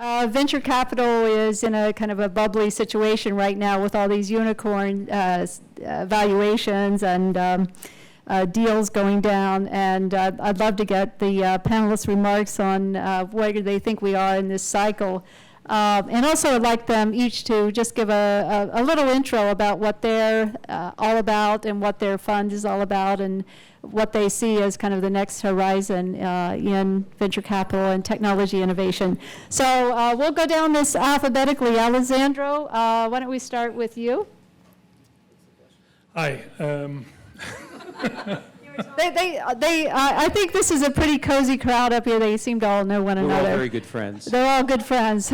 Venture capital is in a kind of a bubbly situation right now with all these unicorn valuations and deals going down. And I'd love to get the panelists' remarks on where they think we are in this cycle. And also I'd like them each to just give a little intro about what they're all about and what their fund is all about and what they see as kind of the next horizon in venture capital and technology innovation. So we'll go down this alphabetically. Alessandro, why don't we start with you? Hi. I think this is a pretty cozy crowd up here. They seem to all know one another. We're all very good friends. They're all good friends.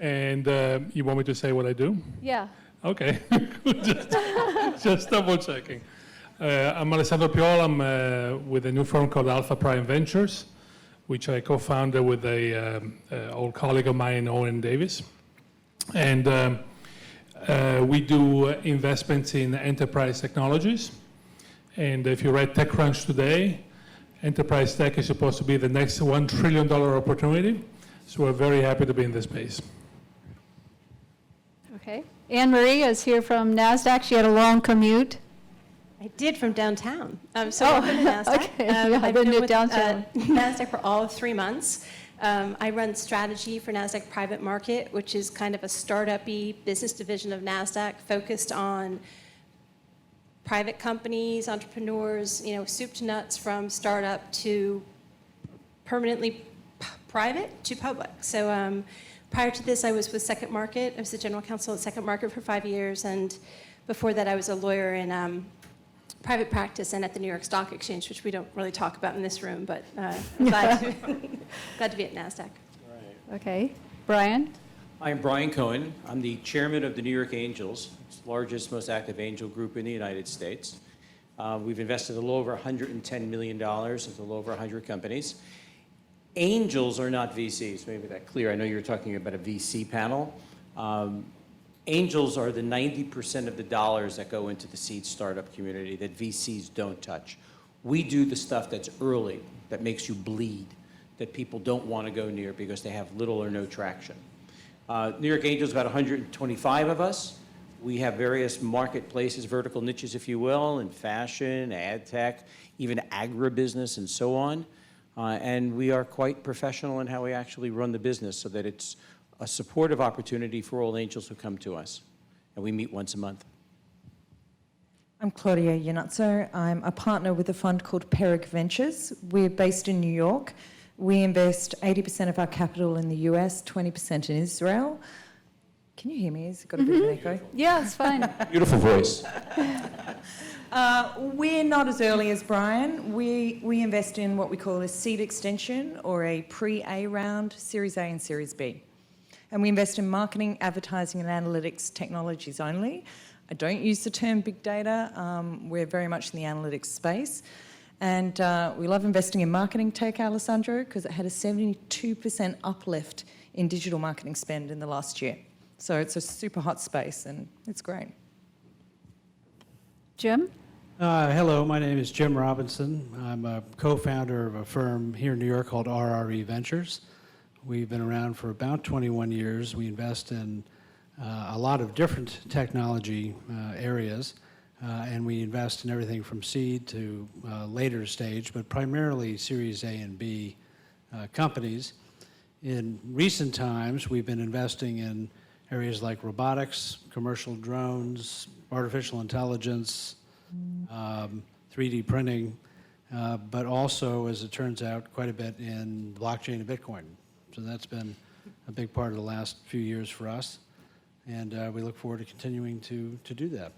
And you want me to say what I do? Yeah. Okay. just double checking. I'm Alessandro Piol. I'm with a new firm called Alpha Prime Ventures, which I co-founded with a old colleague of mine, Owen Davis. And we do investments in enterprise technologies. And if you read TechCrunch today, enterprise tech is supposed to be the next $1 trillion opportunity. So we're very happy to be in this space. Okay. Annemarie is here from NASDAQ. She had a long commute. I did from downtown. So welcome to NASDAQ. Okay. I've been with downtown. NASDAQ for all of 3 months. I run strategy for NASDAQ Private Market, which is kind of a startup-y business division of NASDAQ focused on private companies, entrepreneurs, soup to nuts from startup to permanently private to public. So prior to this, I was with Second Market. I was the general counsel at Second Market for 5 years. And before that, I was a lawyer in private practice and at the New York Stock Exchange, which we don't really talk about in this room, but glad to be at NASDAQ. Right. Okay. Brian? I'm Brian Cohen. I'm the chairman of the New York Angels, largest, most active angel group in the United States. We've invested a little over $110 million into a little over 100 companies. Angels are not VCs, maybe that clear. I know you were talking about a VC panel. Angels are the 90% of the dollars that go into the seed startup community that VCs don't touch. We do the stuff that's early, that makes you bleed, that people don't want to go near because they have little or no traction. New York Angels, about 125 of us. We have various marketplaces, vertical niches, if you will, in fashion, ad tech, even agribusiness, and so on. And we are quite professional in how we actually run the business so that it's a supportive opportunity for all angels who come to us. And we meet once a month. I'm Claudia Iannazzo. I'm a partner with a fund called Perik Ventures. We're based in New York. We invest 80% of our capital in the US, 20% in Israel. Can you hear me? Has it got a bit of an echo? Yeah, it's fine. Beautiful voice. We're not as early as Brian. We invest in what we call a seed extension or a pre-A round, Series A and Series B. And we invest in marketing, advertising, and analytics technologies only. I don't use the term big data. We're very much in the analytics space. And we love investing in marketing tech, Alessandro, because it had a 72% uplift in digital marketing spend in the last year. So it's a super hot space, and it's great. Jim? Hello, my name is Jim Robinson. I'm a co-founder of a firm here in New York called RRE Ventures. We've been around for about 21 years. We invest in a lot of different technology areas, and we invest in everything from seed to later stage, but primarily Series A and B companies. In recent times, we've been investing in areas like robotics, commercial drones, artificial intelligence, 3D printing, but also, as it turns out, quite a bit in blockchain and Bitcoin. So that's been a big part of the last few years for us, and we look forward to continuing to do that.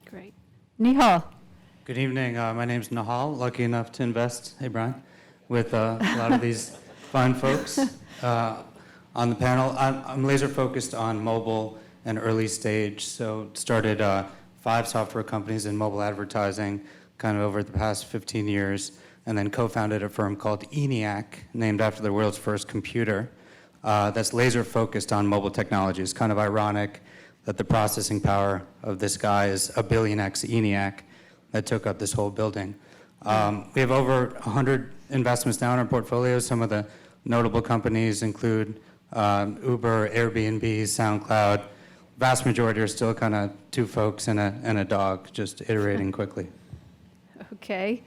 Great. Nihal? Good evening. My name's Nihal, lucky enough to invest, hey Brian, with a lot of these fine folks on the panel. I'm laser focused on mobile and early stage, so started 5 software companies in mobile advertising kind of over the past 15 years, and then co-founded a firm called ENIAC, named after the world's first computer, that's laser focused on mobile technology. It's kind of ironic that the processing power of this guy is a billion-x ENIAC that took up this whole building. We have over 100 investments now in our portfolio, some of the notable companies include Uber, Airbnb, SoundCloud. Vast majority are still kind of two folks and a dog, just iterating quickly. Okay.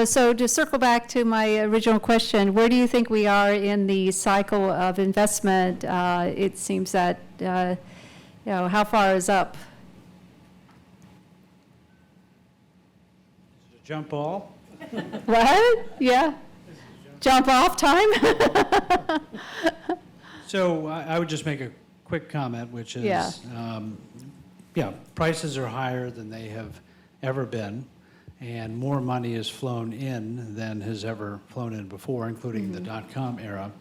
So to circle back to my original question, where do you think we are in the cycle of investment? It seems that, how far is up? Jump ball? What? Yeah? Jump off time? So I would just make a quick comment, which is, Yeah. prices are higher than they have ever been, and more money has flown in than has ever flown in before, including the dot-com era.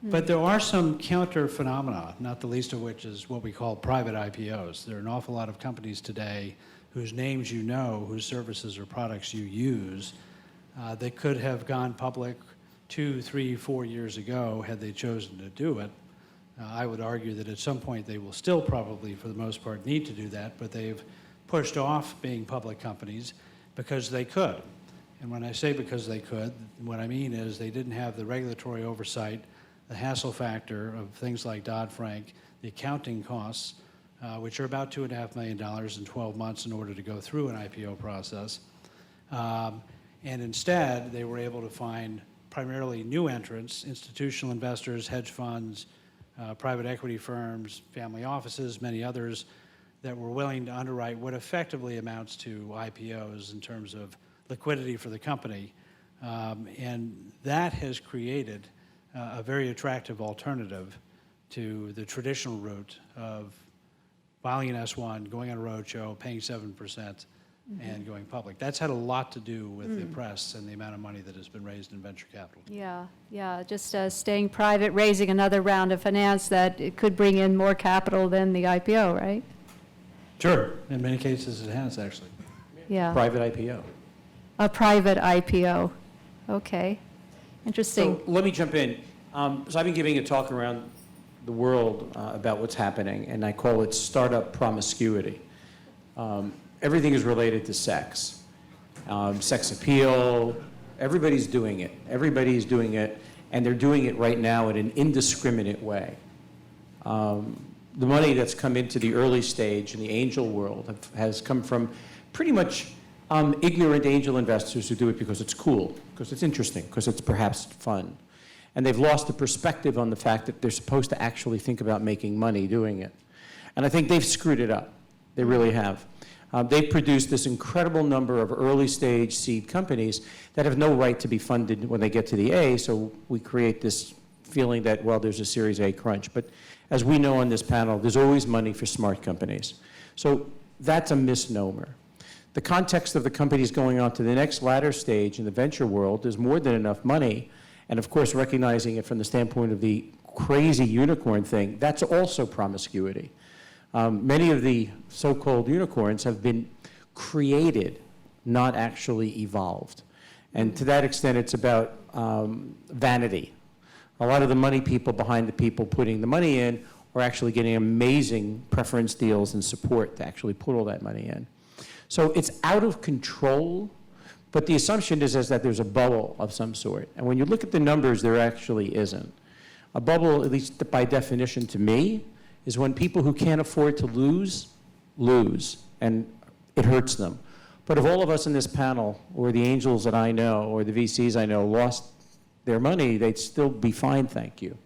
But there are some counter phenomena, not the least of which is what we call private IPOs. There are an awful lot of companies today whose names you know, whose services or products you use, that could have gone public 2, 3, 4 years ago had they chosen to do it. I would argue that at some point they will still probably, for the most part, need to do that, but they've pushed off being public companies because they could. And when I say because they could, what I mean is they didn't have the regulatory oversight, the hassle factor of things like Dodd-Frank, the accounting costs, which are about $2.5 million in 12 months in order to go through an IPO process. And instead, they were able to find primarily new entrants, institutional investors, hedge funds, private equity firms, family offices, many others that were willing to underwrite what effectively amounts to IPOs in terms of liquidity for the company. And that has created a very attractive alternative to the traditional route of filing an S1, going on a roadshow, paying 7%, and going public. That's had a lot to do with the press and the amount of money that has been raised in venture capital. Yeah, just staying private, raising another round of finance that it could bring in more capital than the IPO, right? Sure. In many cases, it has, actually. Yeah. Private IPO. A private IPO. Okay. Interesting. So let me jump in. So I've been giving a talk around the world about what's happening, and I call it startup promiscuity. Everything is related to sex. Sex appeal, everybody's doing it. Everybody's doing it, and they're doing it right now in an indiscriminate way. The money that's come into the early stage in the angel world has come from pretty much ignorant angel investors who do it because it's cool, because it's interesting, because it's perhaps fun. And they've lost the perspective on the fact that they're supposed to actually think about making money doing it. And I think they've screwed it up. They really have. They've produced this incredible number of early stage seed companies that have no right to be funded when they get to the A, so we create this feeling that, well, there's a Series A crunch. But as we know on this panel, there's always money for smart companies. So that's a misnomer. The context of the companies going on to the next ladder stage in the venture world, there's more than enough money, and of course recognizing it from the standpoint of the crazy unicorn thing, that's also promiscuity. Many of the so-called unicorns have been created, not actually evolved. And to that extent, it's about vanity. A lot of the money people behind the people putting the money in are actually getting amazing preference deals and support to actually put all that money in. So it's out of control, but the assumption is that there's a bubble of some sort. And when you look at the numbers, there actually isn't. A bubble, at least by definition to me, is when people who can't afford to lose, and it hurts them. But if all of us in this panel, or the angels that I know, or the VCs I know, lost their money, they'd still be fine, thank you.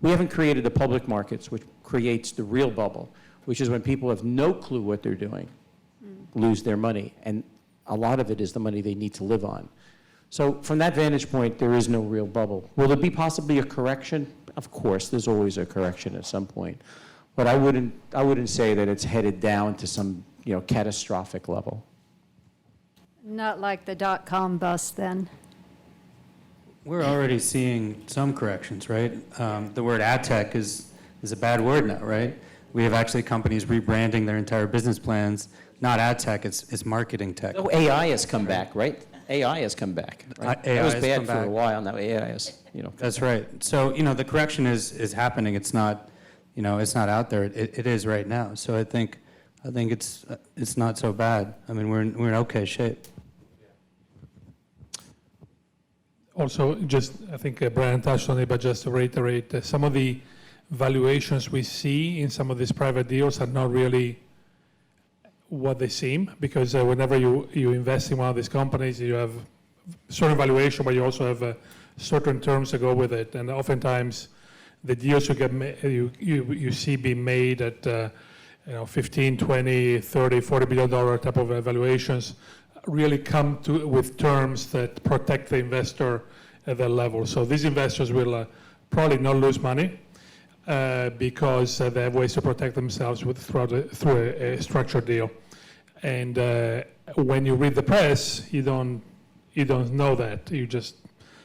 We haven't created the public markets, which creates the real bubble, which is when people have no clue what they're doing, lose their money, and a lot of it is the money they need to live on. So from that vantage point, there is no real bubble. Will there be possibly a correction? Of course, there's always a correction at some point. But I wouldn't say that it's headed down to some, catastrophic level. Not like the dot-com bust then. We're already seeing some corrections, right? The word ad tech is a bad word now, right? We have actually companies rebranding their entire business plans. Not ad tech, it's marketing tech. Oh, AI has come back, right? AI has come back. Right? AI That was has bad come for back. a while. Now AI is, That's right. So, the correction is happening. It's not, it's not out there. It is right now. So I think it's not so bad. I mean, we're in okay shape. Also, just, I think Brian touched on it, but just to reiterate, some of the valuations we see in some of these private deals are not really what they seem, because whenever you invest in one of these companies, you have certain valuation, but you also have certain terms that go with it. And oftentimes, the deals you see being made at 15, 20, 30, $40 billion type of valuations really come with terms that protect the investor at that level. So these investors will probably not lose money because they have ways to protect themselves through a structured deal. And when you read the press, you don't know that. You just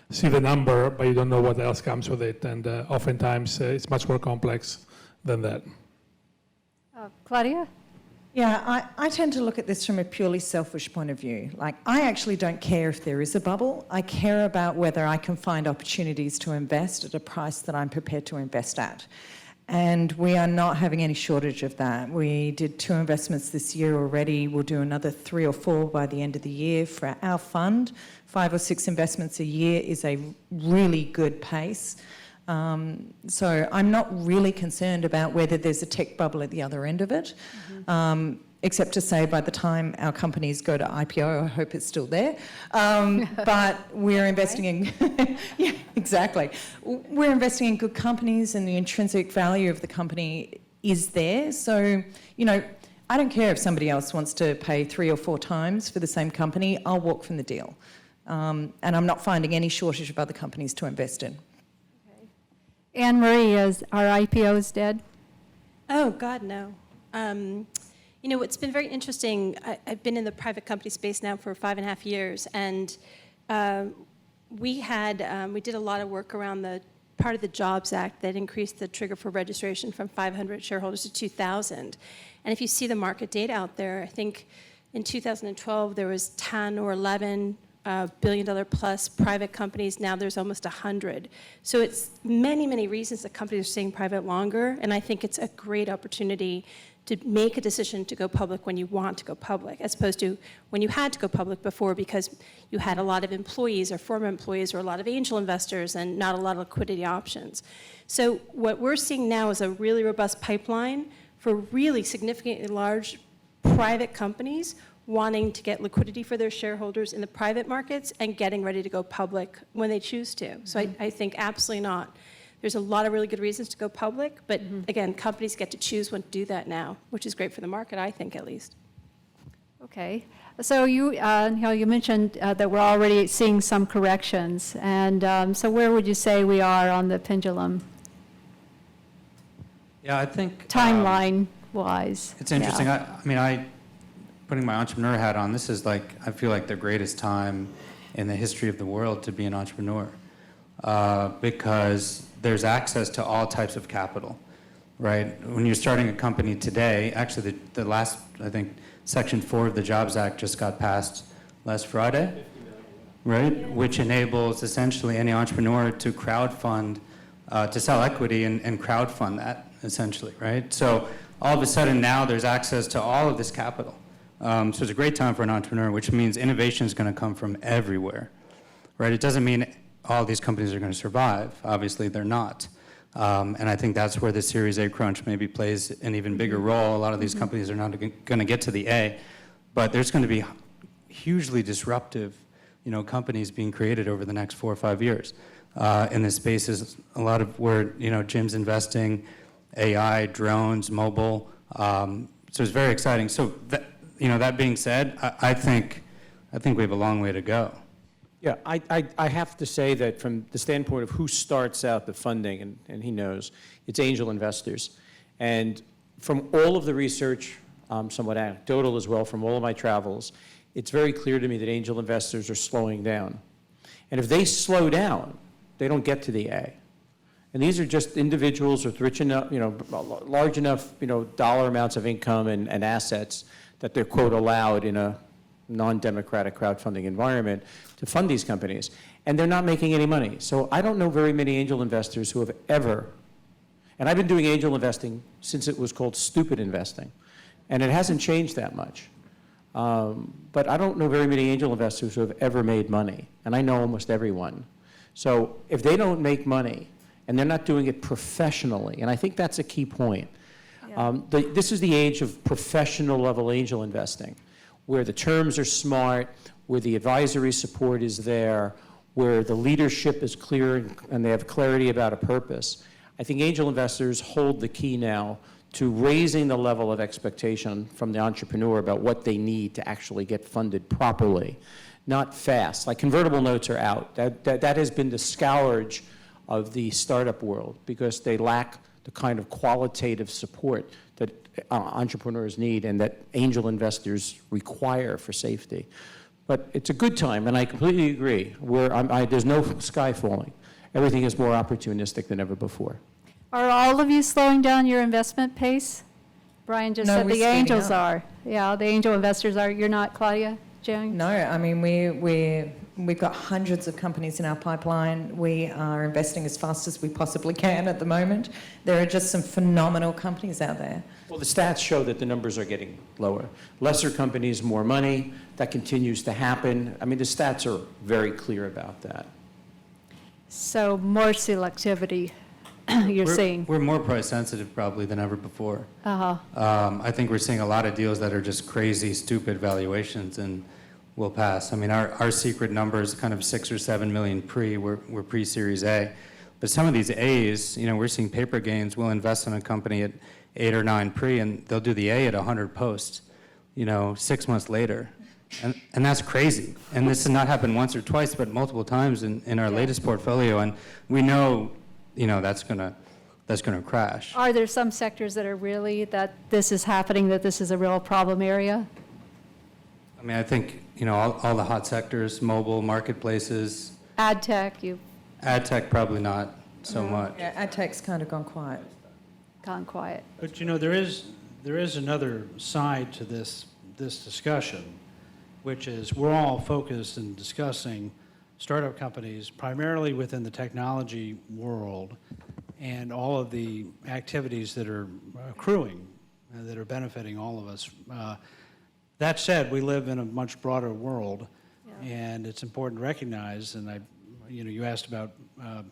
see the number, but you don't know what else comes with it. And oftentimes, it's much more complex than that. Claudia? Yeah, I tend to look at this from a purely selfish point of view. Like, I actually don't care if there is a bubble. I care about whether I can find opportunities to invest at a price that I'm prepared to invest at. And we are not having any shortage of that. We did 2 investments this year already. We'll do another 3 or 4 by the end of the year for our fund. 5 or 6 investments a year is a really good pace. So I'm not really concerned about whether there's a tech bubble at the other end of it, except to say by the time our companies go to IPO, I hope it's still there. But we're investing in, yeah, exactly. We're investing in good companies and the intrinsic value of the company is there. So, I don't care if somebody else wants to pay 3 or 4 times for the same company, I'll walk from the deal. And I'm not finding any shortage of other companies to invest in. Annemarie, are IPOs dead? Oh, God, no. It's been very interesting. I've been in the private company space now for 5.5 years, and we did a lot of work around the part of the Jobs Act that increased the trigger for registration from 500 shareholders to 2,000. And if you see the market data out there, I think in 2012 there was 10 or 11 billion-dollar plus private companies. Now there's almost 100. So it's many, many reasons that companies are staying private longer, and I think it's a great opportunity to make a decision to go public when you want to go public, as opposed to when you had to go public before because you had a lot of employees or former employees or a lot of angel investors and not a lot of liquidity options. So what we're seeing now is a really robust pipeline for really significantly large private companies wanting to get liquidity for their shareholders in the private markets and getting ready to go public when they choose to. So I think absolutely not. There's a lot of really good reasons to go public, but again, companies get to choose when to do that now, which is great for the market, I think, at least. Okay. So you mentioned that we're already seeing some corrections. And so where would you say we are on the pendulum, Yeah, I think timeline-wise? it's interesting. Yeah. Putting my entrepreneur hat on, this is I feel like the greatest time in the history of the world to be an entrepreneur because there's access to all types of capital, right? When you're starting a company today, actually the last, I think, Section 4 of the Jobs Act just got passed last Friday, right? Which enables essentially any entrepreneur to crowdfund, to sell equity and crowdfund that, essentially, right? So all of a sudden now there's access to all of this capital. So it's a great time for an entrepreneur, which means innovation is going to come from everywhere, right? It doesn't mean all these companies are going to survive. Obviously, they're not. And I think that's where the Series A crunch maybe plays an even bigger role. A lot of these companies are not going to get to the A, but there's going to be hugely disruptive, companies being created over the next 4 or 5 years. In this space is a lot of where, Jim's investing, AI, drones, mobile. So it's very exciting. So that being said, I think we have a long way to go. Yeah, I have to say that from the standpoint of who starts out the funding, and he knows, it's angel investors. And from all of the research, somewhat anecdotal as well, from all of my travels, it's very clear to me that angel investors are slowing down. And if they slow down, they don't get to the A. And these are just individuals with rich enough, large enough, dollar amounts of income and assets that they're, quote, allowed in a non-democratic crowdfunding environment to fund these companies. And they're not making any money. So I don't know very many angel investors who have ever, and I've been doing angel investing since it was called stupid investing, and it hasn't changed that much. But I don't know very many angel investors who have ever made money, and I know almost everyone. So if they don't make money, and they're not doing it professionally, and I think that's a key point. This is the age of professional level angel investing, where the terms are smart, where the advisory support is there, where the leadership is clear and they have clarity about a purpose. I think angel investors hold the key now to raising the level of expectation from the entrepreneur about what they need to actually get funded properly, not fast. Like convertible notes are out. That has been the scourge of the startup world because they lack the kind of qualitative support that entrepreneurs need and that angel investors require for safety. But it's a good time, and I completely agree. There's no sky falling. Everything is more opportunistic than ever before. Are all of you slowing down your investment pace? Brian just No, said we're the speeding angels up. are. Yeah, the angel investors are. You're not, Claudia Jones? No, I mean, we've got hundreds of companies in our pipeline. We are investing as fast as we possibly can at the moment. There are just some phenomenal companies out there. Well, the stats show that the numbers are getting lower. Lesser companies, more money. That continues to happen. I mean, the stats are very clear about that. So more selectivity, you're seeing. We're more price sensitive probably than ever before. Uh-huh. I think we're seeing a lot of deals that are just crazy, stupid valuations and will pass. I mean, our secret number is kind of 6 or 7 million we're pre-Series A. But some of these A's, we're seeing paper gains. We'll invest in a company at 8 or 9 pre, and they'll do the A at 100 post, 6 months later. And that's crazy. And this has not happened once or twice, but multiple times in our latest portfolio. And we know, that's gonna crash. Are there some sectors that are really, that this is happening, that this is a real problem area? I mean, I think, all the hot sectors, mobile, marketplaces, Ad tech, ad tech probably not so much. Yeah, ad tech's kind of gone quiet. gone quiet. But there is another side to this discussion, which is we're all focused in discussing startup companies primarily within the technology world and all of the activities that are accruing, that are benefiting all of us. That said, we live in a much broader world, and it's important to recognize, and you asked about are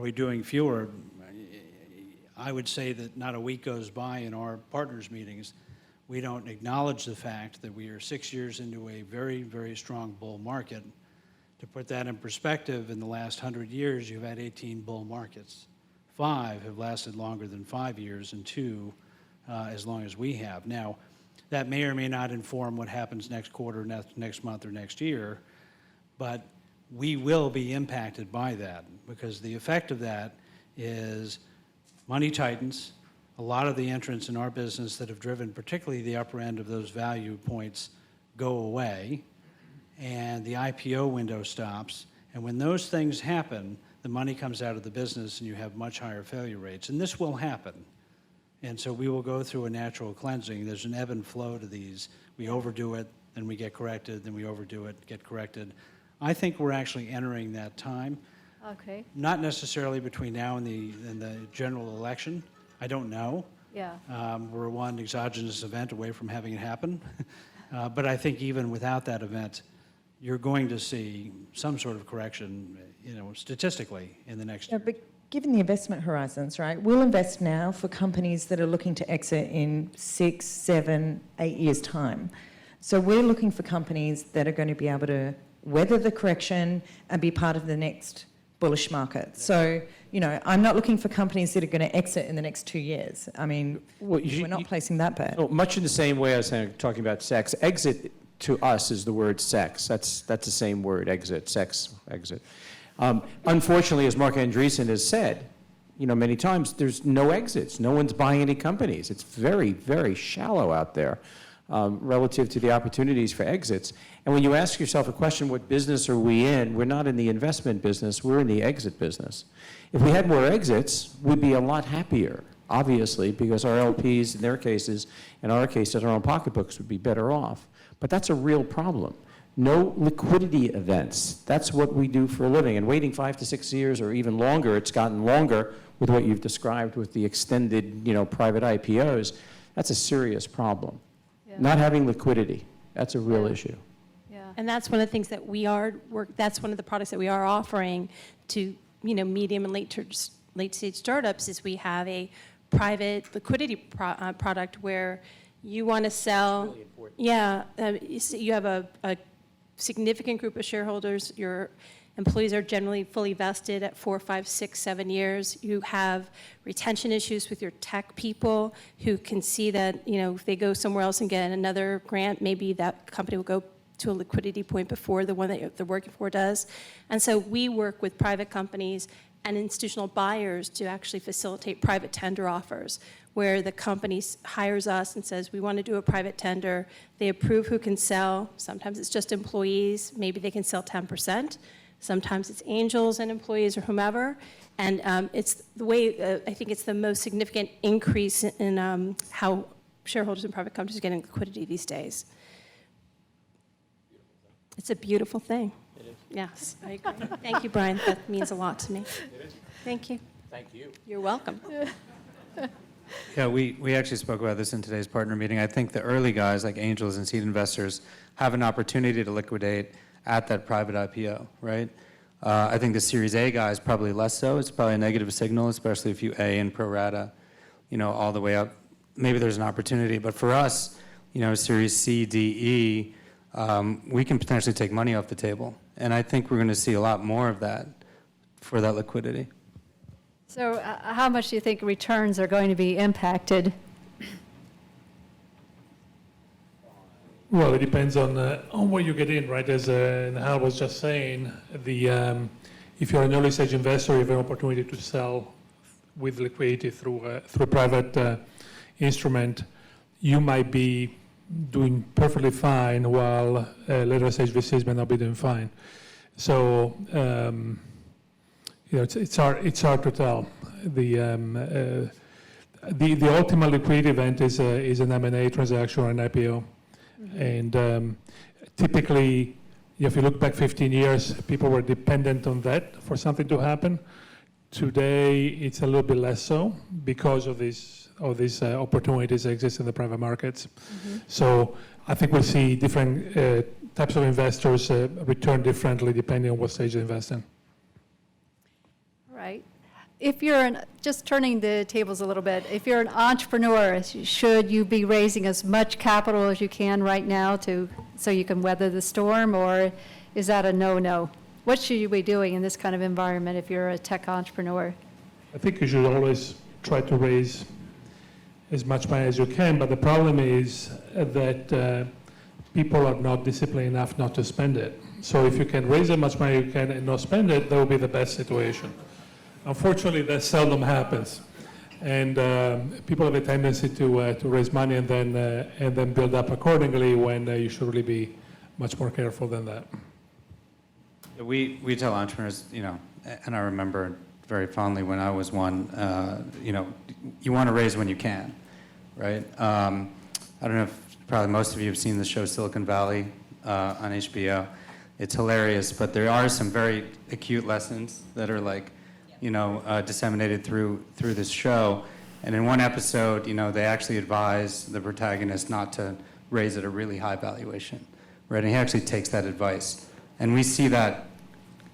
we doing fewer? I would say that not a week goes by in our partners meetings we don't acknowledge the fact that we are 6 years into a very, very strong bull market. To put that in perspective, in the last 100 years, you've had 18 bull markets. 5 have lasted longer than 5 years, and 2 as long as we have. Now, that may or may not inform what happens next quarter, next month, or next year, but we will be impacted by that because the effect of that is money tightens. A lot of the entrants in our business that have driven particularly the upper end of those value points go away, and the IPO window stops. And when those things happen, the money comes out of the business and you have much higher failure rates. And this will happen. And so we will go through a natural cleansing. There's an ebb and flow to these. We overdo it, then we get corrected, then we overdo it, get corrected. I think we're actually entering that time. Okay, Not necessarily between now and the general election. I don't know. yeah. We're one exogenous event away from having it happen. But I think even without that event, you're going to see some sort of correction, statistically in the next Yeah, year. but given the investment horizons, right, we'll invest now for companies that are looking to exit in 6, 7, 8 years' time. So we're looking for companies that are going to be able to weather the correction and be part of the next bullish market. So, I'm not looking for companies that are going to exit in the next 2 years. I mean, we're not placing that bet. Oh, much in the same way I was talking about sex. Exit to us is the word sex. That's the same word, exit, sex, exit. Unfortunately, as Mark Andreessen has said, many times, there's no exits. No one's buying any companies. It's very, very shallow out there relative to the opportunities for exits. And when you ask yourself a question, what business are we in? We're not in the investment business. We're in the exit business. If we had more exits, we'd be a lot happier, obviously, because our LPs, in their cases, in our cases, our own pocketbooks would be better off. But that's a real problem. No liquidity events. That's what we do for a living. And waiting 5 to 6 years or even longer, it's gotten longer with what you've described with the extended, private IPOs. That's a serious problem. Yeah. Not having liquidity, that's a real issue. Yeah. And that's one of the things that that's one of the products that we are offering to, medium and late stage startups is we have a private liquidity product where you want to sell. Really important. Yeah, you have a significant group of shareholders. Your employees are generally fully vested at 4, 5, 6, 7 years. You have retention issues with your tech people who can see that, if they go somewhere else and get another grant, maybe that company will go to a liquidity point before the one that they're working for does. And so we work with private companies and institutional buyers to actually facilitate private tender offers, where the company hires us and says, we want to do a private tender. They approve who can sell. Sometimes it's just employees. Maybe they can sell 10%. Sometimes it's angels and employees or whomever. And it's the way, I think it's the most significant increase in how shareholders in private companies are getting liquidity these days. It's a beautiful thing. It is. Yes, I agree. Thank you, Brian. That means a lot to me. It is. Thank you. Thank you. You're welcome. Yeah, we actually spoke about this in today's partner meeting. I think the early guys, like angels and seed investors, have an opportunity to liquidate at that private IPO, right? I think the Series A guys probably less so. It's probably a negative signal, especially if you A and pro rata, all the way up. Maybe there's an opportunity, but for us, Series C, D, E, we can potentially take money off the table. And I think we're going to see a lot more of that for that liquidity. So how much do you think returns are going to be impacted? Well, it depends on where you get in, right? As Nihal was just saying, if you're an early stage investor, you have an opportunity to sell with liquidity through a private instrument. You might be doing perfectly fine, while later stage VCs may not be doing fine. So it's hard to tell. The ultimate liquidity event is an M&A transaction or an IPO. And typically, if you look back 15 years, people were dependent on that for something to happen. Today, it's a little bit less so because of these opportunities that exist in the private markets. So I think we'll see different types of investors return differently depending on what stage they invest in. Right. If you're just turning the tables a little bit, if you're an entrepreneur, should you be raising as much capital as you can right now so you can weather the storm, or is that a no-no? What should you be doing in this kind of environment if you're a tech entrepreneur? I think you should always try to raise as much money as you can, but the problem is that people are not disciplined enough not to spend it. So if you can raise as much money as you can and not spend it, that will be the best situation. Unfortunately, that seldom happens, and people have a tendency to raise money and then build up accordingly when you should really be much more careful than that. We tell entrepreneurs, and I remember very fondly when I was one, you want to raise when you can, right? I don't know if probably most of you have seen the show Silicon Valley on HBO. It's hilarious, but there are some very acute lessons that are disseminated through this show. And in one episode, they actually advise the protagonist not to raise at a really high valuation, right? And he actually takes that advice. And we see that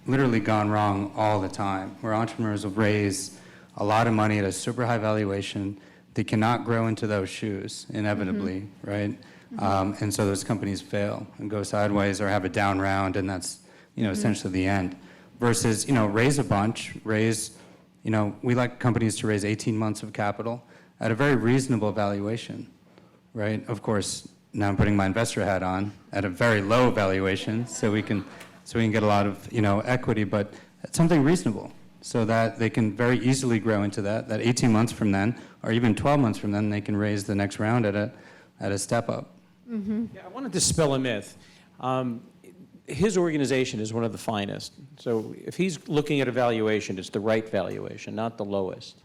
literally gone wrong all the time, where entrepreneurs will raise a lot of money at a super high valuation. They cannot grow into those shoes, inevitably, right? And so those companies fail and go sideways or have a down round, and that's, essentially the end. Versus, raise a bunch, we like companies to raise 18 months of capital at a very reasonable valuation, right? Of course, now I'm putting my investor hat on at a very low valuation so we can get a lot of, equity, but it's something reasonable so that they can very easily grow into that 18 months from then, or even 12 months from then, they can raise the next round at a step up. Yeah, I want to dispel a myth. His organization is one of the finest. So if he's looking at a valuation, it's the right valuation, not the lowest,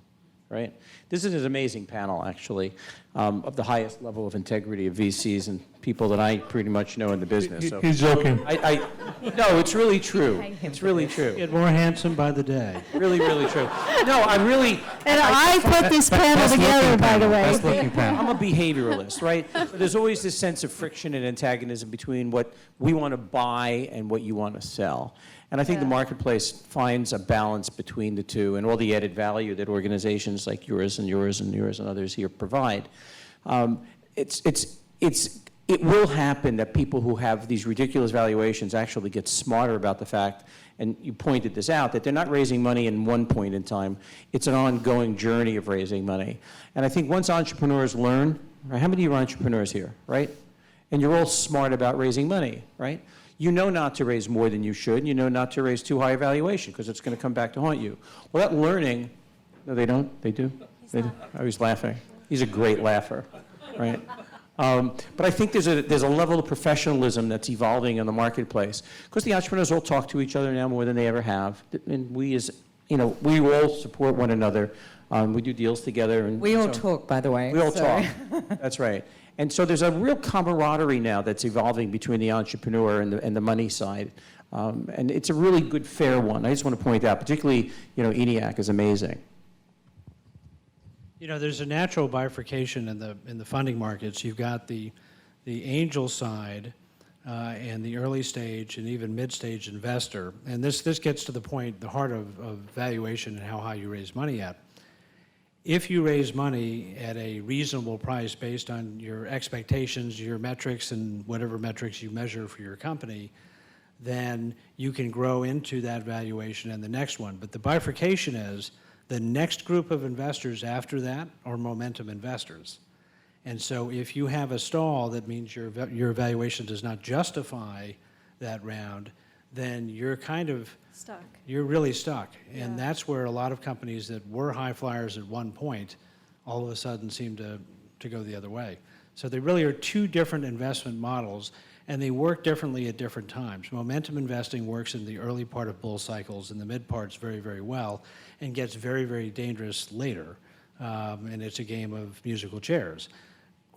right? This is an amazing panel, actually, of the highest level of integrity of VCs and people that I pretty much know in the business. So He's joking. no, it's really true. It's really true. Get more handsome by the day. Really, really true. No, I'm really. And I put this panel together, by the way. Best looking panel. I'm a behavioralist, right? So there's always this sense of friction and antagonism between what we want to buy and what you want to sell. And I think the marketplace finds a balance between the two and all the added value that organizations like yours and others here provide. It will happen that people who have these ridiculous valuations actually get smarter about the fact, and you pointed this out, that they're not raising money in one point in time. It's an ongoing journey of raising money. And I think once entrepreneurs learn, right, how many of you are entrepreneurs here, right? And you're all smart about raising money, right? You know not to raise more than you should, and you know not to raise too high a valuation because it's going to come back to haunt you. Well, that learning, no, they don't? They do? They do? Oh, he's laughing. He's a great laugher, right? But I think there's a level of professionalism that's evolving in the marketplace because the entrepreneurs all talk to each other now more than they ever have. And we we all support one another. We do deals together. And We all talk, by the way. We all so- talk. That's right. And so there's a real camaraderie now that's evolving between the entrepreneur and the money side. And it's a really good, fair one. I just want to point out, particularly, ENIAC is amazing. There's a natural bifurcation in the funding markets. You've got the angel side and the early stage and even mid-stage investor. And this gets to the point, the heart of valuation and how high you raise money at. If you raise money at a reasonable price based on your expectations, your metrics, and whatever metrics you measure for your company, then you can grow into that valuation and the next one. But the bifurcation is the next group of investors after that are momentum investors. And so if you have a stall, that means your valuation does not justify that round, then you're kind of Stuck. You're really stuck. And that's where a lot of companies that were high flyers at one point all of a sudden seem to go the other way. So they really are two different investment models, and they work differently at different times. Momentum investing works in the early part of bull cycles and the mid parts very, very well, and gets very, very dangerous later. And it's a game of musical chairs.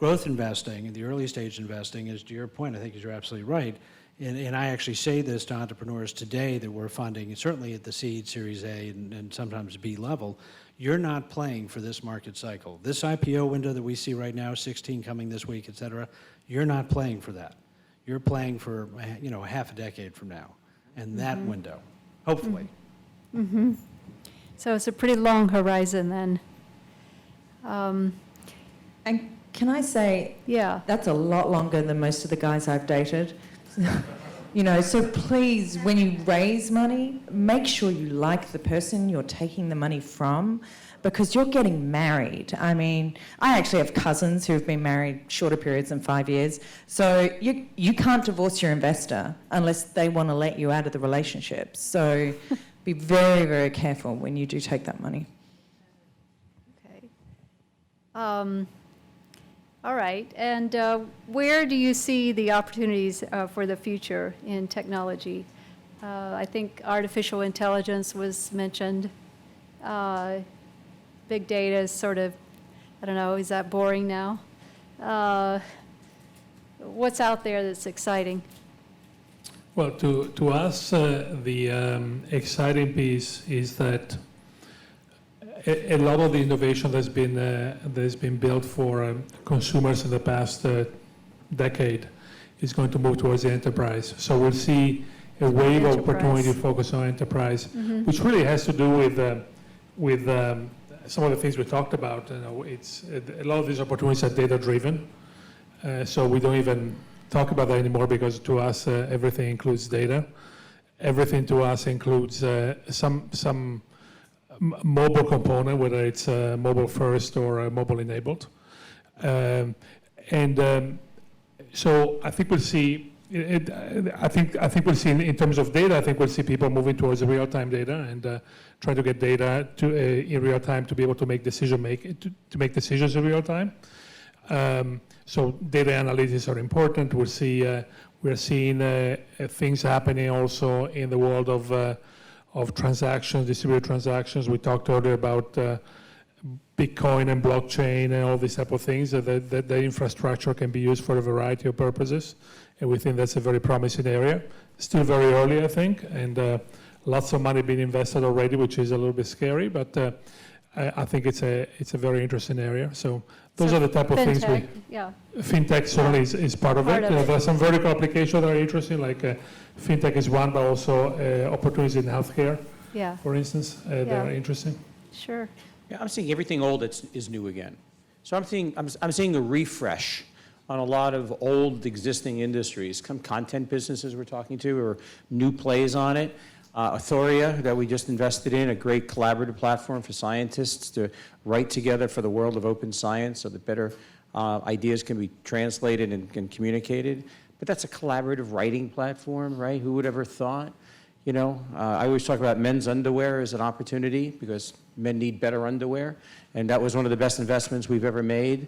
Growth investing, the early stage investing, is to your point, I think you're absolutely right. And I actually say this to entrepreneurs today that we're funding, certainly at the seed, Series A, and sometimes B level. You're not playing for this market cycle. This IPO window that we see right now, 16 coming this week, et cetera, you're not playing for that. You're playing for half a decade from now, and that window, hopefully. Mm-hmm. So it's a pretty long horizon then. And can I say, Yeah. that's a lot longer than most of the guys I've dated. So please, when you raise money, make sure you like the person you're taking the money from, because you're getting married. I mean, I actually have cousins who've been married shorter periods than 5 years. So you can't divorce your investor unless they want to let you out of the relationship. So be very, very careful when you do take that money. Okay. All right. And where do you see the opportunities for the future in technology? I think artificial intelligence was mentioned. Big data is sort of, I don't know, is that boring now? What's out there that's exciting? Well, to us, the exciting piece is that a lot of the innovation that's been built for consumers in the past decade is going to move towards the enterprise. So we'll see a wave of opportunity focused on enterprise, which really has to do with some of the things we talked about. It's a lot of these opportunities are data-driven, so we don't even talk about that anymore because to us everything includes data. Everything to us includes some mobile component, whether it's mobile first or mobile enabled. So I think we'll see. I think we'll see in terms of data. I think we'll see people moving towards real-time data and trying to get data in real time to be able to make decisions in real time. So data analytics are important. We're seeing things happening also in the world of transactions, distributed transactions. We talked earlier about Bitcoin and blockchain and all these type of things, that the infrastructure can be used for a variety of purposes. And we think that's a very promising area. Still very early, I think, and lots of money being invested already, which is a little bit scary, but I think it's a very interesting area. So those are the type of things fintech, yeah. fintech certainly is part of Part it. of it. There are some vertical applications that are interesting, like fintech is one, but also opportunities in healthcare, Yeah, for instance, that Yeah. are interesting. sure. Yeah, I'm seeing everything old is new again. So I'm seeing a refresh on a lot of old existing industries, some content businesses we're talking to, or new plays on it. Authoria, that we just invested in, a great collaborative platform for scientists to write together for the world of open science so that better ideas can be translated and communicated. But that's a collaborative writing platform, right? Who would ever thought? You know, I always talk about men's underwear as an opportunity because men need better underwear. And that was one of the best investments we've ever made.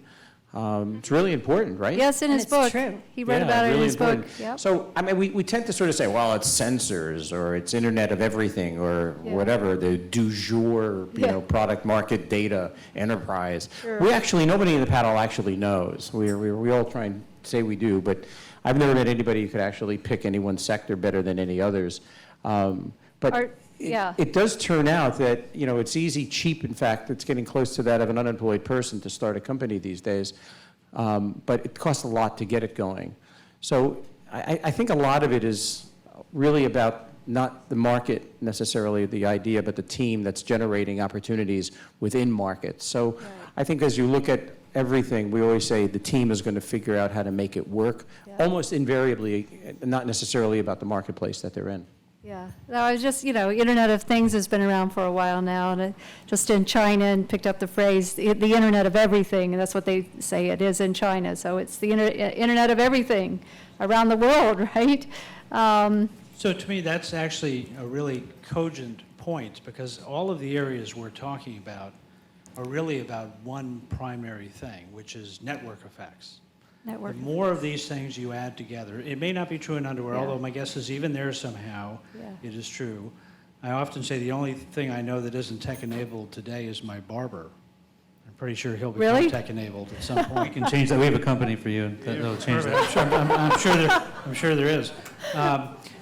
It's really important, right? Yes, in And his it's book. true. He wrote Yeah, about it in really his important. book. Yep. So, I mean, we tend to sort of say, well, it's sensors or it's Internet of Everything or Yeah. whatever, the du jour, Yeah. product, market, data, enterprise. Sure. Nobody in the panel actually knows. We all try and say we do, but I've never met anybody who could actually pick any one sector better than any others. But yeah. it does turn out that, it's easy, cheap, in fact, it's getting close to that of an unemployed person to start a company these days. But it costs a lot to get it going. So I think a lot of it is really about not the market necessarily, the idea, but the team that's generating opportunities within markets. So I think as you look at everything, we always say the team is going to figure out how to make it work, almost invariably, not necessarily about the marketplace that they're in. Yeah, no, I was just, Internet of Things has been around for a while now, and just in China, and picked up the phrase, the Internet of Everything, and that's what they say it is in China. So it's the Internet of Everything around the world, right? So to me, that's actually a really cogent point, because all of the areas we're talking about are really about one primary thing, which is network effects. Network. The more of these things you add together, it may not be true in underwear, Yeah. although my guess is even there somehow it is true. I often say the only thing I know that isn't tech-enabled today is my barber. I'm pretty sure he'll become Really? tech-enabled at some point. We can change that. We have a company for you that'll change that. I'm sure there is.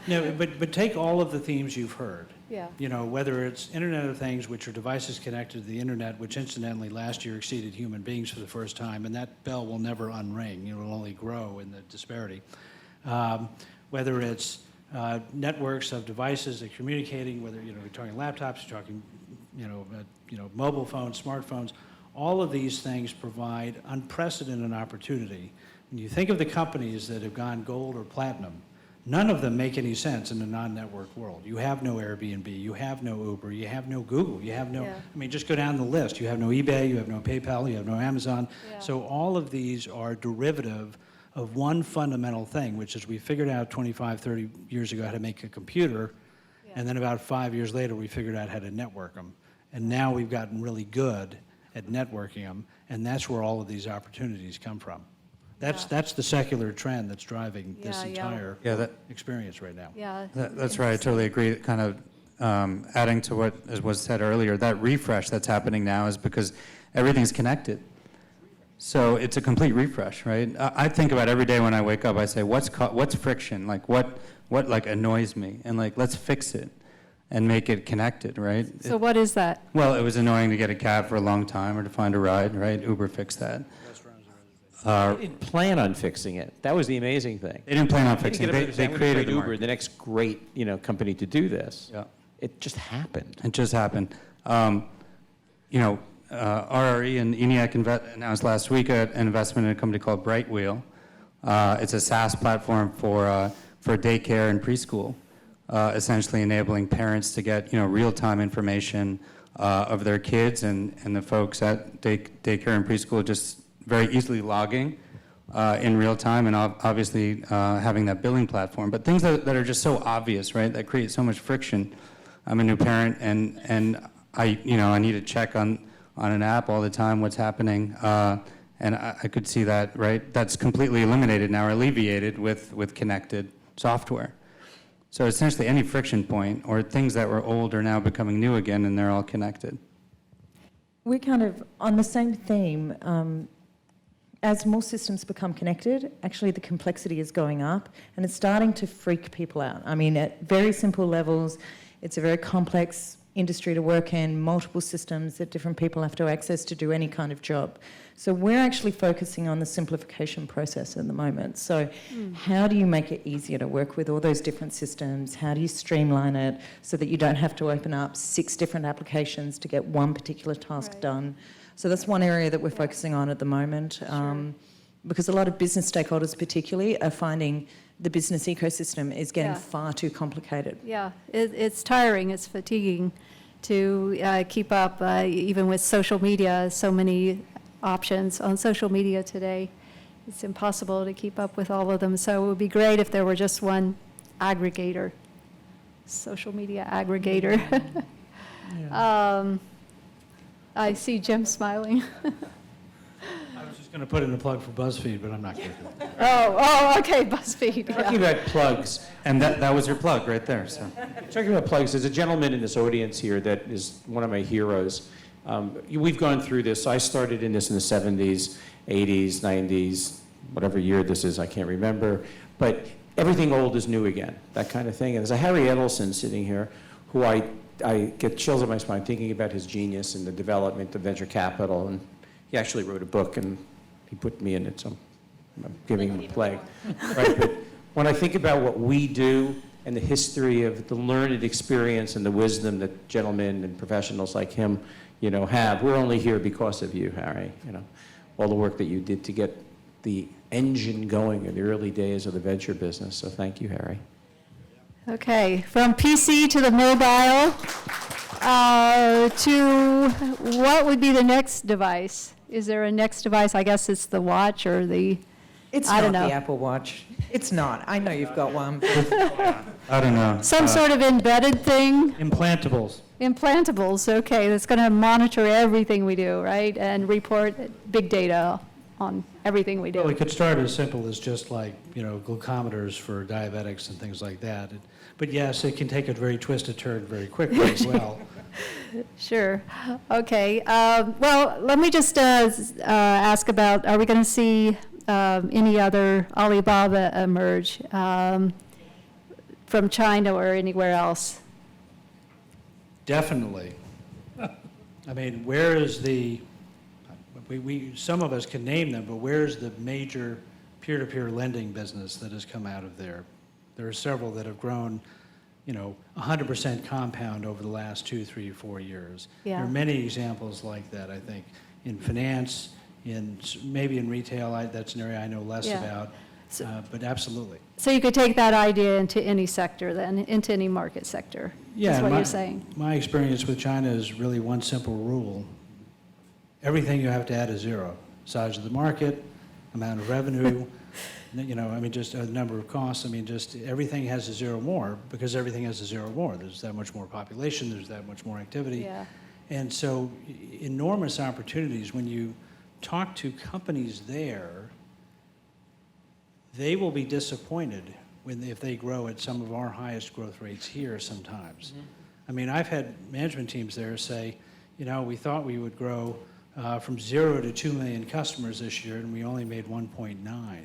No, but take all of the themes you've heard. Yeah. Whether it's Internet of Things, which are devices connected to the internet, which incidentally last year exceeded human beings for the first time, and that bell will never unring. It will only grow in the disparity. Whether it's networks of devices that are communicating, whether you're talking laptops, you're talking mobile phones, smartphones, all of these things provide unprecedented opportunity. When you think of the companies that have gone gold or platinum, none of them make any sense in a non-network world. You have no Airbnb, you have no Uber, you have no Google, you have no, just go down the list. You have no eBay, you have no PayPal, you have no Amazon. Yeah. So all of these are derivative of one fundamental thing, which is we figured out 25, 30 years ago how to make a computer, and then about 5 years later we figured out how to network them. And now we've gotten really good at networking them, and that's where all of these opportunities come from. That's the secular trend that's driving this entire experience right now. Yeah. That's right. I totally agree. Kind of adding to what was said earlier, that refresh that's happening now is because everything's connected. So it's a complete refresh, right? I think about every day when I wake up, I say, what's friction? Like what like annoys me? And like, let's fix it and make it connected, right? So what is that? Well, it was annoying to get a cab for a long time or to find a ride, right? Uber fixed that. They didn't plan on fixing it. That was the amazing thing. They didn't plan on fixing it. They created the Uber, market. the next great company to do this. Yeah. It just happened. It just happened. RRE and ENIAC announced last week an investment in a company called Brightwheel. It's a SaaS platform for daycare and preschool, essentially enabling parents to get real-time information of their kids, and the folks at daycare and preschool just very easily logging in real time, and obviously having that billing platform. But things that are just so obvious, right, that create so much friction. I'm a new parent, and I need to check on an app all the time what's happening, and I could see that, right? That's completely eliminated now, or alleviated with connected software. So essentially any friction point or things that were old are now becoming new again, and they're all connected. We're kind of on the same theme. As more systems become connected, actually the complexity is going up and it's starting to freak people out. I mean, at very simple levels, it's a very complex industry to work in, multiple systems that different people have to access to do any kind of job. So we're actually focusing on the simplification process at the moment. So how do you make it easier to work with all those different systems? How do you streamline it so that you don't have to open up 6 different applications to get one particular task done? So that's one area that we're focusing on at the moment, because a lot of business stakeholders particularly are finding the business ecosystem is getting far too complicated. Yeah, it's tiring, it's fatiguing to keep up, even with social media, so many options on social media today. It's impossible to keep up with all of them, so it would be great if there were just one aggregator, social media aggregator. I see Jim smiling. I was just going to put in a plug for BuzzFeed, but I'm not going to. Oh, okay, BuzzFeed. Talking about plugs, And that was your plug right there, so. talking about plugs, there's a gentleman in this audience here that is one of my heroes. We've gone through this. I started in this in the 70s, 80s, 90s, whatever year this is, I can't remember. But everything old is new again, that kind of thing. And there's a Harry Edelson sitting here who I get chills up my spine thinking about his genius in the development of venture capital. And he actually wrote a book, and he put me in it, so I'm giving him a play. Right? But when I think about what we do and the history of the learned experience and the wisdom that gentlemen and professionals like him, have, we're only here because of you, Harry. All the work that you did to get the engine going in the early days of the venture business. So thank you, Harry. Okay, from PC to the mobile, to what would be the next device? Is there a next device? I guess it's the watch or the, It's I not don't know. the Apple Watch. It's not. I know you've got one. I don't know. some sort of embedded thing? Implantables. Implantables, okay, that's going to monitor everything we do, right? And report big data on everything we Well, it do. could start as simple as just like, glucometers for diabetics and things like that. But yes, it can take a very twisted turn very quickly as well. Sure, okay. Well, let me just ask about, are we going to see any other Alibaba emerge from China or anywhere else? Definitely. I mean, where is the, some of us can name them, but where's the major peer-to-peer lending business that has come out of there? There are several that have grown, 100% compound over the last 2, 3, 4 years. Yeah. There are many examples like that, I think, in finance, maybe in retail. That's an area I know less Yeah. about, but absolutely. So you could take that idea into any sector then, into any market sector, is what you're saying? My experience with China is really one simple rule. Everything you have to add is zero. Size of the market, amount of revenue, just a number of costs. Just everything has a zero more because everything has a zero more. There's that much more population, there's that much more activity. Yeah. And so enormous opportunities. When you talk to companies there, they will be disappointed if they grow at some of our highest growth rates here sometimes. Mm-hmm. I've had management teams there say, we thought we would grow from 0 to 2 million customers this year, and we only made 1.9.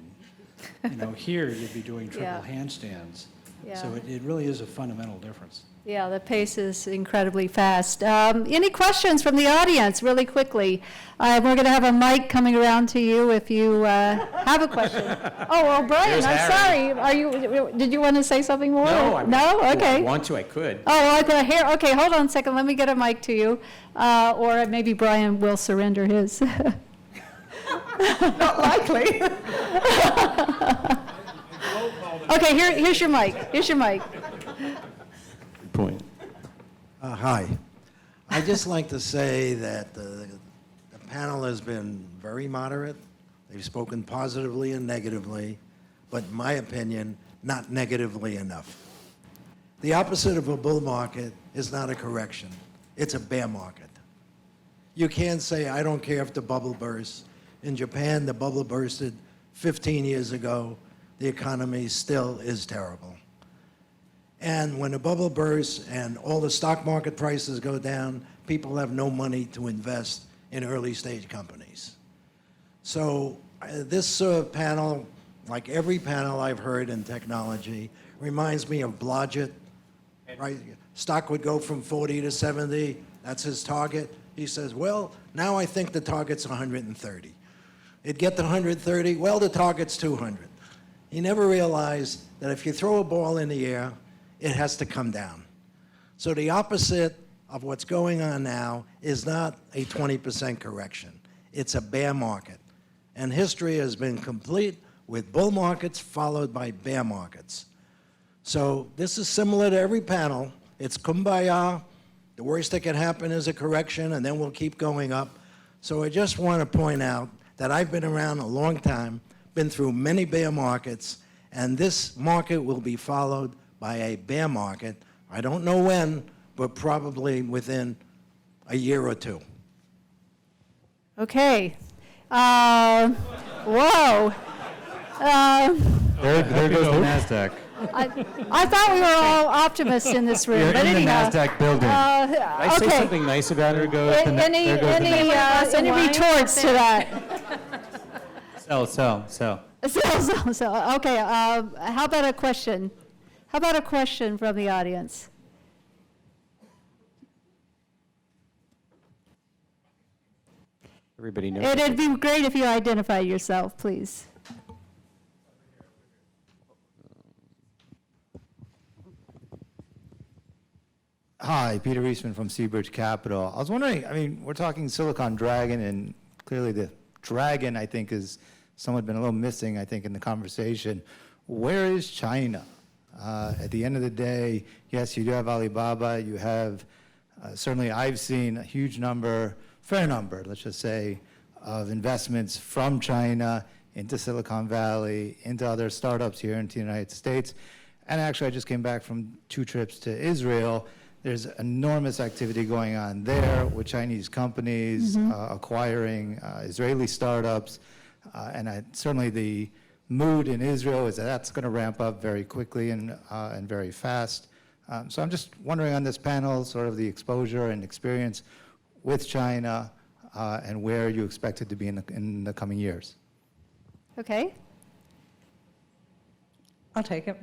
Here you'd be doing triple Yeah. handstands. Yeah. So it really is a fundamental difference. Yeah, the pace is incredibly fast. Any questions from the audience, really quickly? We're going to have a mic coming around to you if you have a question. Oh, well, Brian, Here's I'm Harry. sorry. Did you want to say something more? No? If I Okay. want to, I could. Oh, well, I could hear. Okay, hold on a second. Let me get a mic to you. Or maybe Brian will surrender his. Not likely. Okay, here's your mic. Here's your mic. Good point. Hi. I'd just like to say that the panel has been very moderate. They've spoken positively and negatively, but in my opinion, not negatively enough. The opposite of a bull market is not a correction. It's a bear market. You can't say, I don't care if the bubble bursts. In Japan, the bubble bursted 15 years ago. The economy still is terrible. And when a bubble bursts and all the stock market prices go down, people have no money to invest in early stage companies. So this panel, like every panel I've heard in technology, reminds me of Blodgett, right? Stock would go from 40 to 70, that's his target. He says, well, now I think the target's 130. It'd get to 130, well, the target's 200. He never realized that if you throw a ball in the air, it has to come down. So the opposite of what's going on now is not a 20% correction. It's a bear market. And history has been complete with bull markets followed by bear markets. So this is similar to every panel. It's kumbaya. The worst that can happen is a correction, and then we'll keep going up. So I just want to point out that I've been around a long time, been through many bear markets, and this market will be followed by a bear market. I don't know when, but probably within a year or two. Okay. Whoa. There goes the NASDAQ. I thought we were all optimists in this room, You're but in the anyhow. NASDAQ building. I say Okay. something nice about her? Any retorts to that? Sell. So, okay, how about a question? How about a question from the audience? Everybody knows. It'd be great if you identified yourself, please. Hi, Peter Reisman from Seabridge Capital. I was wondering, I mean, we're talking Silicon Dragon, and clearly the dragon, I think, has somewhat been a little missing, I think, in the conversation. Where is China? At the end of the day, yes, you do have Alibaba. You have, certainly I've seen a huge number, fair number, let's just say, of investments from China into Silicon Valley, into other startups here into the United States. And actually, I just came back from 2 trips to Israel. There's enormous activity going on there with Chinese companies acquiring Israeli startups. And certainly the mood in Israel is that that's going to ramp up very quickly and very fast. So I'm just wondering on this panel, sort of the exposure and experience with China and where you expect it to be in the coming years. Okay. I'll take it.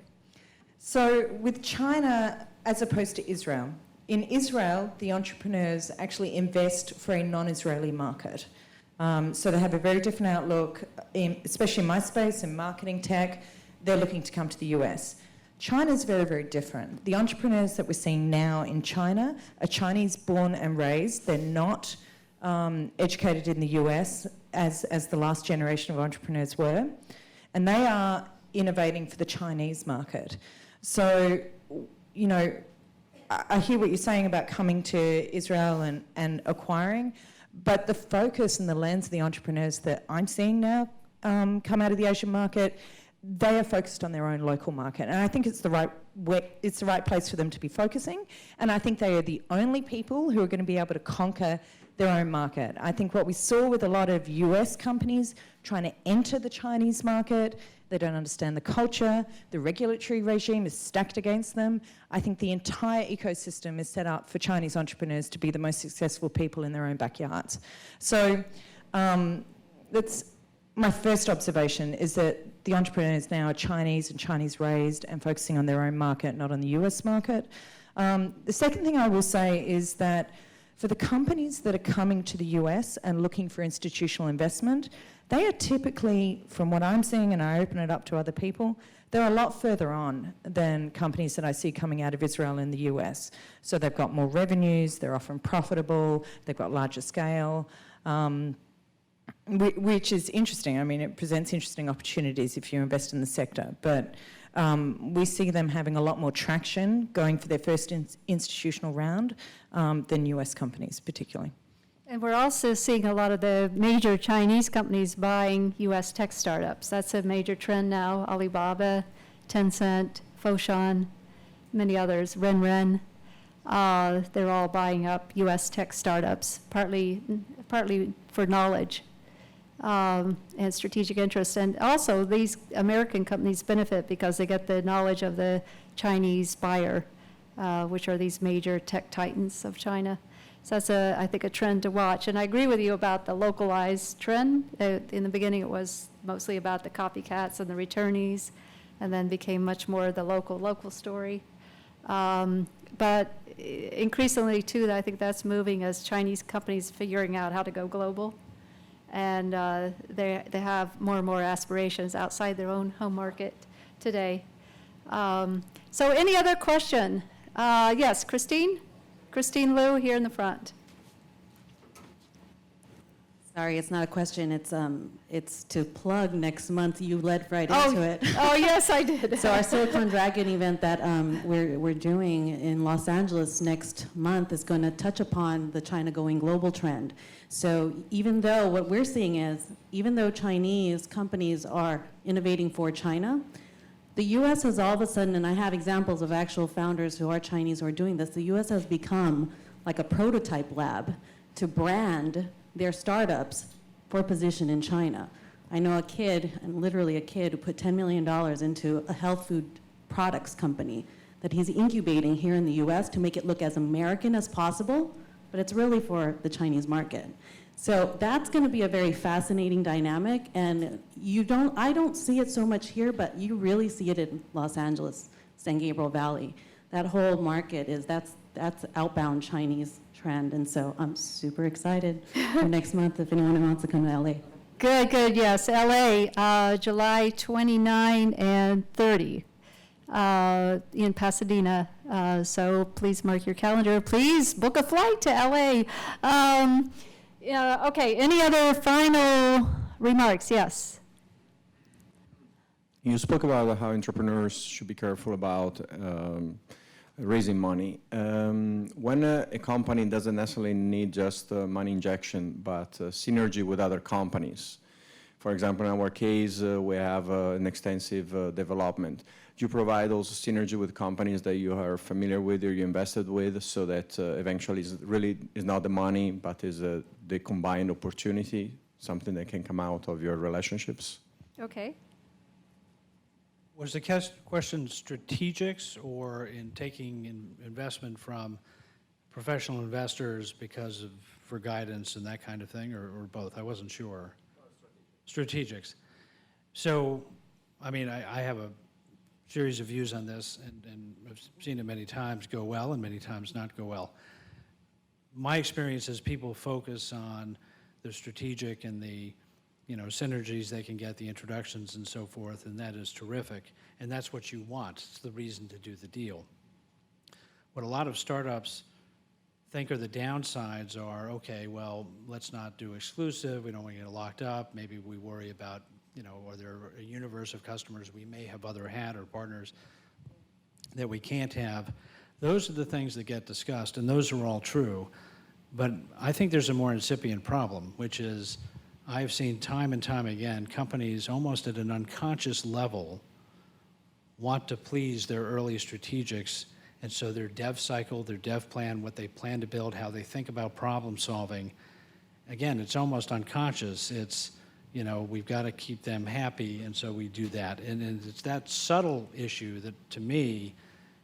So with China, as opposed to Israel, in Israel, the entrepreneurs actually invest for a non-Israeli market. So they have a very different outlook, especially in my space, in marketing tech. They're looking to come to the US. China's very, very different. The entrepreneurs that we're seeing now in China are Chinese born and raised. They're not educated in the US as the last generation of entrepreneurs were. And they are innovating for the Chinese market. So, you know, I hear what you're saying about coming to Israel and acquiring, but the focus and the lens of the entrepreneurs that I'm seeing now come out of the Asian market, they are focused on their own local market. And I think it's the right place for them to be focusing. And I think they are the only people who are going to be able to conquer their own market. I think what we saw with a lot of US companies trying to enter the Chinese market, they don't understand the culture, the regulatory regime is stacked against them. I think the entire ecosystem is set up for Chinese entrepreneurs to be the most successful people in their own backyards. So that's my first observation, is that the entrepreneurs now are Chinese and Chinese raised and focusing on their own market, not on the US market. The second thing I will say is that for the companies that are coming to the US and looking for institutional investment, they are typically, from what I'm seeing, and I open it up to other people, they're a lot further on than companies that I see coming out of Israel and the US. So they've got more revenues, they're often profitable, they've got larger scale, which is interesting. I mean, it presents interesting opportunities if you invest in the sector. But we see them having a lot more traction going for their first institutional round than US companies particularly. And we're also seeing a lot of the major Chinese companies buying US tech startups. That's a major trend now. Alibaba, Tencent, Foshan, many others, Renren. They're all buying up US tech startups, partly for knowledge and strategic interest. And also these American companies benefit because they get the knowledge of the Chinese buyer, which are these major tech titans of China. So that's, I think, a trend to watch. And I agree with you about the localized trend. In the beginning, it was mostly about the copycats and the returnees, and then became much more the local story. But increasingly, too, I think that's moving as Chinese companies figuring out how to go global. And they have more and more aspirations outside their own home market today. So any other question? Yes, Christine? Christine Liu here in the front. Sorry, it's not a question. It's to plug next month. You led right into it. Oh, yes, I did. So our Silicon Dragon event that we're doing in Los Angeles next month is going to touch upon the China going global trend. So even though what we're seeing is, even though Chinese companies are innovating for China, the U.S. has all of a sudden, and I have examples of actual founders who are Chinese who are doing this, the U.S. has become like a prototype lab to brand their startups for position in China. I know a kid, and literally a kid, who put $10 million into a health food products company that he's incubating here in the U.S. to make it look as American as possible, but it's really for the Chinese market. So that's going to be a very fascinating dynamic, and I don't see it so much here, but you really see it in Los Angeles, San Gabriel Valley. That whole market that's outbound Chinese trend, and so I'm super excited for next month if anyone wants to come to LA. Good, yes. LA, July 29 and 30 in Pasadena. So please mark your calendar. Please book a flight to LA. Okay, any other final remarks? Yes. You spoke about how entrepreneurs should be careful about raising money. When a company doesn't necessarily need just money injection, but synergy with other companies. For example, in our case, we have an extensive development. Do you provide also synergy with companies that you are familiar with or you invested with, so that eventually is not the money, but is the combined opportunity, something that can come out of your relationships? Okay. Was the question strategics or in taking investment from professional investors for guidance and that kind of thing, or both? I wasn't sure. Strategics. So, I mean, I have a series of views on this, and I've seen it many times go well and many times not go well. My experience is people focus on the strategic and the synergies they can get, the introductions and so forth, and that is terrific. And that's what you want. It's the reason to do the deal. What a lot of startups think are the downsides are, okay, well, let's not do exclusive. We don't want to get locked up. Maybe we worry about, are there a universe of customers we may have other had or partners that we can't have. Those are the things that get discussed, and those are all true. But I think there's a more incipient problem, which is I've seen time and time again companies almost at an unconscious level want to please their early strategics, and so their dev cycle, their dev plan, what they plan to build, how they think about problem solving, again, it's almost unconscious. It's, we've got to keep them happy, and so we do that. And it's that subtle issue that, to me,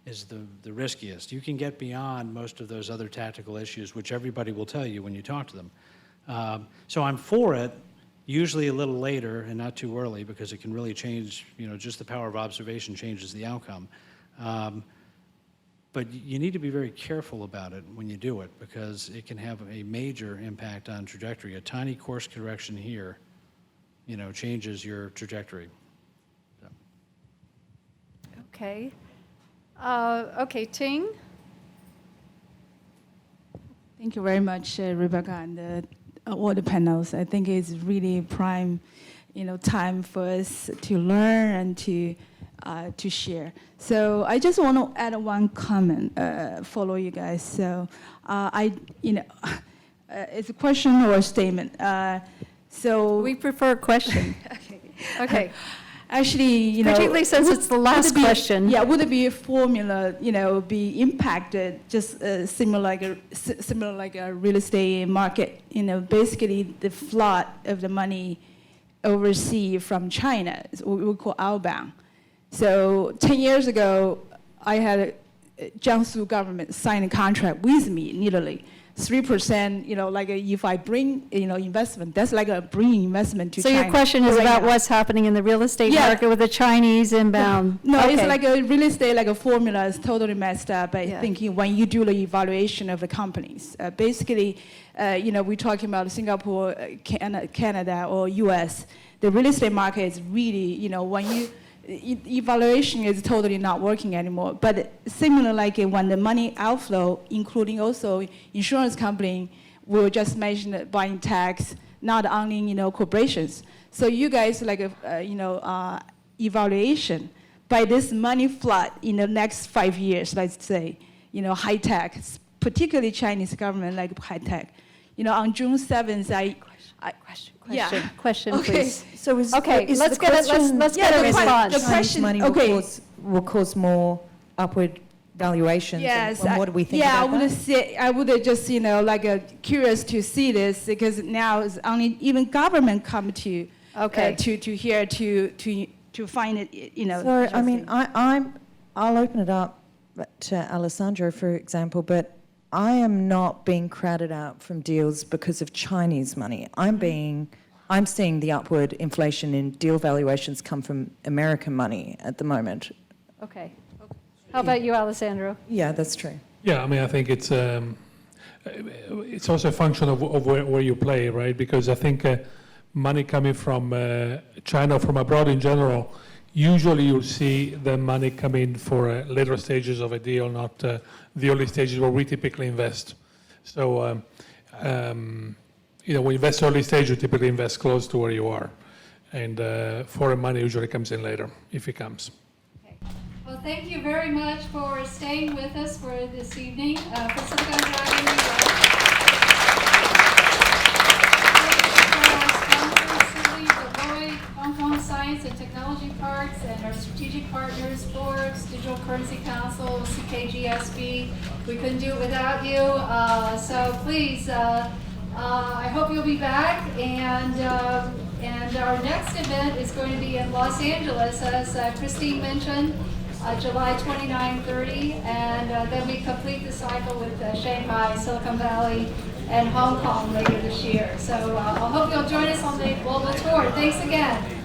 is the riskiest. You can get beyond most of those other tactical issues, which everybody will tell you when you talk to them. So I'm for it, usually a little later and not too early, because it can really change, just the power of observation changes the outcome. But you need to be very careful about it when you do it, because it can have a major impact on trajectory. A tiny course correction here, changes your trajectory. So. Okay. Okay, Ting? Thank you very much, Rebecca, and all the panels. I think it's really prime, time for us to learn and to share. So I just want to add one comment, follow you guys. So it's a question or a statement. So we prefer a question. Okay. Actually, particularly since it's the last question. Yeah, would it be a formula, be impacted just similar like a real estate market? Basically the flood of the money overseas from China is what we call outbound. So 10 years ago, I had Jiangsu government sign a contract with me in Italy. 3%, like if I bring, investment, that's like a bringing investment to So China. your question is right about now. what's happening in the real estate Yeah. market with the Chinese inbound? No, it's Okay. like a real estate, like a formula is totally messed up. I Yeah. think when you do the evaluation of the companies, basically, we're talking about Singapore, Canada, or U.S. The real estate market is really, when you evaluation is totally not working anymore. But similar like when the money outflow, including also insurance company, will just mention buying tax, not only corporations. So you guys like evaluation by this money flood in the next 5 years, let's say, high tech, particularly Chinese government like high tech. On June 7th, Question, Okay. please. So is Okay, is let's the get it, question let's get a the que- response. the Chinese question- money okay. will cause more upward valuations? Yes. And what do we think yeah, about that? I would just, curious to see this because now it's only even government come to Okay. to here to find it, So, I mean, I'll open it up to Alessandro, for example, but I am not being crowded out from deals because of Chinese money. I'm seeing the upward inflation in deal valuations come from American money at the moment. Okay. How about you, Alessandro? Yeah, that's true. Yeah, I mean, I think it's also a function of where you play, right? Because I think money coming from China, from abroad in general, usually you'll see the money come in for later stages of a deal, not the early stages where we typically invest. So, when you invest early stage, you typically invest close to where you are. And foreign money usually comes in later, if it comes. Well, thank you very much for staying with us for this evening. For Silicon Valley, Hong Kong Science and Technology Parks, and our strategic partners, Forbes, Digital Currency Council, CKGSB. We couldn't do it without you. So please, I hope you'll be back. And our next event is going to be in Los Angeles, as Christine mentioned. July 29, 30, and then we complete the cycle with Shanghai, Silicon Valley, and Hong Kong later this year. So I hope you'll join us on the global tour. Thanks again.